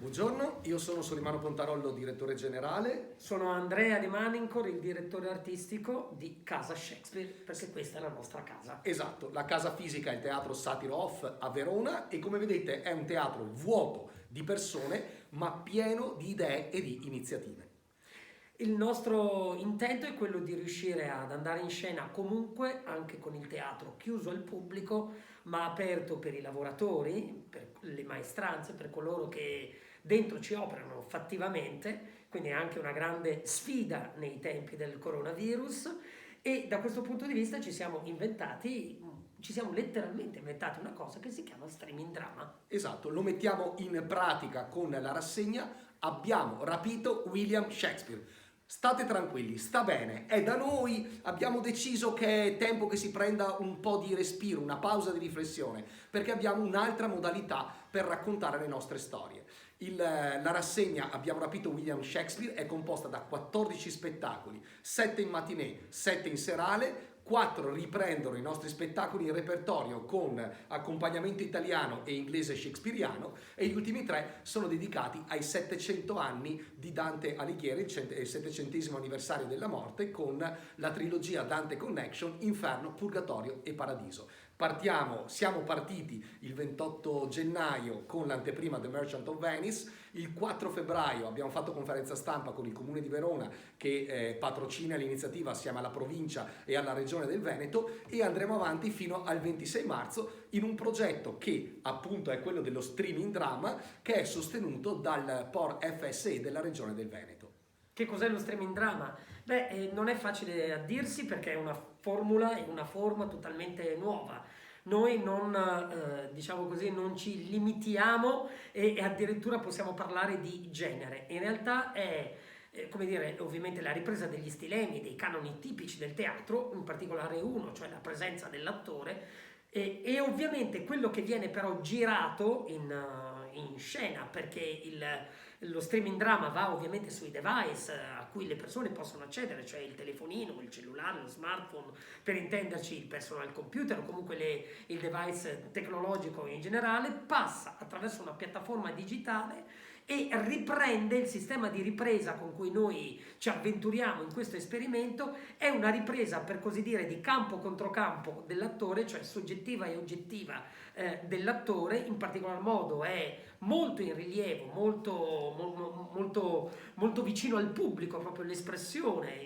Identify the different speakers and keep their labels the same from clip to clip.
Speaker 1: Buongiorno, io sono Solimano Pontarollo, direttore generale.
Speaker 2: Sono Andrea Di Manincor, il direttore artistico di Casa Shakespeare, perché questa è la nostra casa.
Speaker 1: Esatto, la casa fisica è il Teatro Satiro Off a Verona e come vedete è un teatro vuoto di persone ma pieno di idee e di iniziative.
Speaker 2: Il nostro intento è quello di riuscire ad andare in scena comunque, anche con il teatro chiuso al pubblico, ma aperto per i lavoratori, per le maestranze, per coloro che dentro ci operano fattivamente, quindi è anche una grande sfida nei tempi del coronavirus. E da questo punto di vista ci siamo letteralmente inventati una cosa che si chiama streaming drama.
Speaker 1: Esatto, lo mettiamo in pratica con la rassegna. Abbiamo rapito William Shakespeare. State tranquilli, sta bene, è da noi, abbiamo deciso che è tempo che si prenda un po' di respiro, una pausa di riflessione, perché abbiamo un'altra modalità per raccontare le nostre storie. La rassegna Abbiamo rapito William Shakespeare è composta da 14 spettacoli, 7 in matinée, 7 in serale, 4 riprendono i nostri spettacoli in repertorio con accompagnamento italiano e inglese shakespeariano e gli ultimi 3 sono dedicati ai 700 anni di Dante Alighieri, il 700° anniversario della morte, con la trilogia Dante Connection, Inferno, Purgatorio e Paradiso. Siamo partiti il 28 gennaio con l'anteprima The Merchant of Venice, il 4 febbraio abbiamo fatto conferenza stampa con il Comune di Verona che patrocina l'iniziativa assieme alla provincia e alla regione del Veneto e andremo avanti fino al 26 marzo in un progetto che appunto è quello dello streaming drama che è sostenuto dal POR FSE della regione del Veneto.
Speaker 2: Che cos'è lo streaming drama? Non è facile a dirsi perché è una formula e una forma totalmente nuova. Noi diciamo così, non ci limitiamo e addirittura possiamo parlare di genere. In realtà è, come dire, ovviamente la ripresa degli stilemi, dei canoni tipici del teatro, in particolare uno, cioè la presenza dell'attore, e ovviamente quello che viene però girato in scena, perché lo streaming drama va ovviamente sui device a cui le persone possono accedere, cioè il telefonino, il cellulare, lo smartphone, per intenderci il personal computer o comunque il device tecnologico in generale, passa attraverso una piattaforma digitale e riprende il sistema di ripresa con cui noi ci avventuriamo in questo esperimento. È una ripresa, per così dire, di campo contro campo dell'attore, cioè soggettiva e oggettiva dell'attore. In particolar modo è molto in rilievo, molto vicino al pubblico, proprio l'espressione,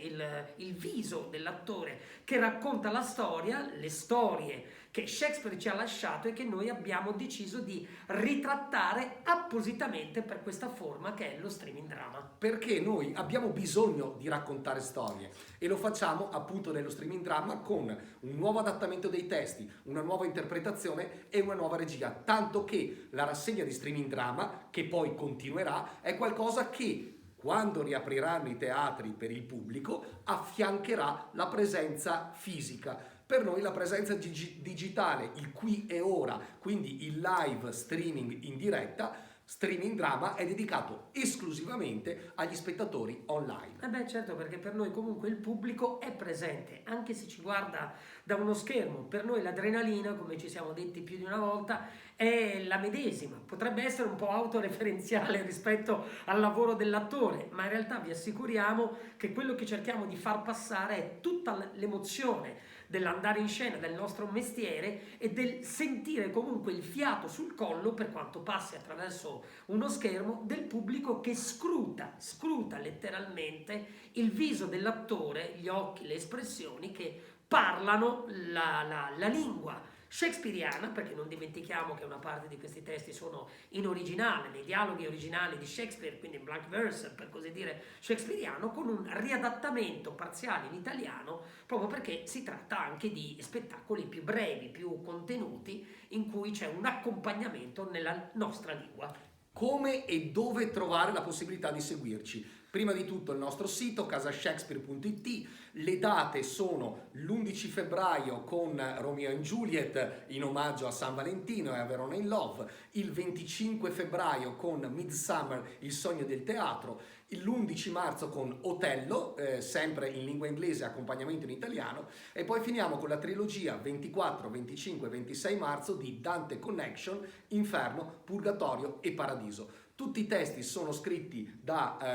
Speaker 2: il viso dell'attore che racconta la storia, le storie che Shakespeare ci ha lasciato e che noi abbiamo deciso di ritrattare appositamente per questa forma che è lo streaming drama.
Speaker 1: Perché noi abbiamo bisogno di raccontare storie e lo facciamo appunto nello streaming drama con un nuovo adattamento dei testi, una nuova interpretazione e una nuova regia, tanto che la rassegna di streaming drama, che poi continuerà, è qualcosa che quando riapriranno i teatri per il pubblico affiancherà la presenza fisica. Per noi la presenza digitale, il qui e ora, quindi il live streaming in diretta, streaming drama è dedicato esclusivamente agli spettatori online.
Speaker 2: Certo, perché per noi comunque il pubblico è presente, anche se ci guarda da uno schermo. Per noi l'adrenalina, come ci siamo detti più di una volta, è la medesima. Potrebbe essere un po' autoreferenziale rispetto al lavoro dell'attore, ma in realtà vi assicuriamo che quello che cerchiamo di far passare è tutta l'emozione dell'andare in scena, del nostro mestiere e del sentire comunque il fiato sul collo, per quanto passi attraverso uno schermo, del pubblico che scruta letteralmente il viso dell'attore, gli occhi, le espressioni che parlano la lingua shakespeariana, perché non dimentichiamo che una parte di questi testi sono in originale, nei dialoghi originali di Shakespeare, quindi in blank verse, per così dire, shakespeariano, con un riadattamento parziale in italiano, proprio perché si tratta anche di spettacoli più brevi, più contenuti, in cui c'è un accompagnamento nella nostra lingua.
Speaker 1: Come e dove trovare la possibilità di seguirci? Prima di tutto il nostro sito casashakespeare.it, le date sono l'11 febbraio con Romeo and Juliet in omaggio a San Valentino e a Verona in Love, il 25 febbraio con Midsummer, il sogno del teatro, l'11 marzo con Otello, sempre in lingua inglese, accompagnamento in italiano, e poi finiamo con la trilogia 24, 25 e 26 marzo di Dante Connection, Inferno, Purgatorio e Paradiso. Tutti i testi sono scritti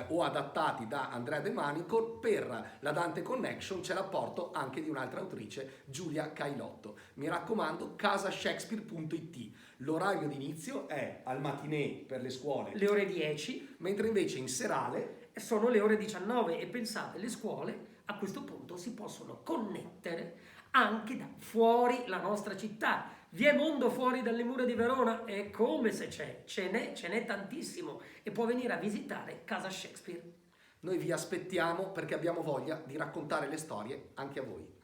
Speaker 1: o adattati da Andrea De Manico. Per la Dante Connection c'è l'apporto anche di un'altra autrice, Giulia Cailotto. Mi raccomando, casashakespeare.it. L'orario di inizio è al matinée per le scuole,
Speaker 2: Le ore 10
Speaker 1: mentre invece in serale
Speaker 2: sono le ore 19 e pensate, le scuole a questo punto si possono connettere anche da fuori la nostra città. Vi è mondo fuori dalle mura di Verona? È come se ce n'è tantissimo e può venire a visitare Casa Shakespeare.
Speaker 1: noi vi aspettiamo perché abbiamo voglia di raccontare le storie anche a voi.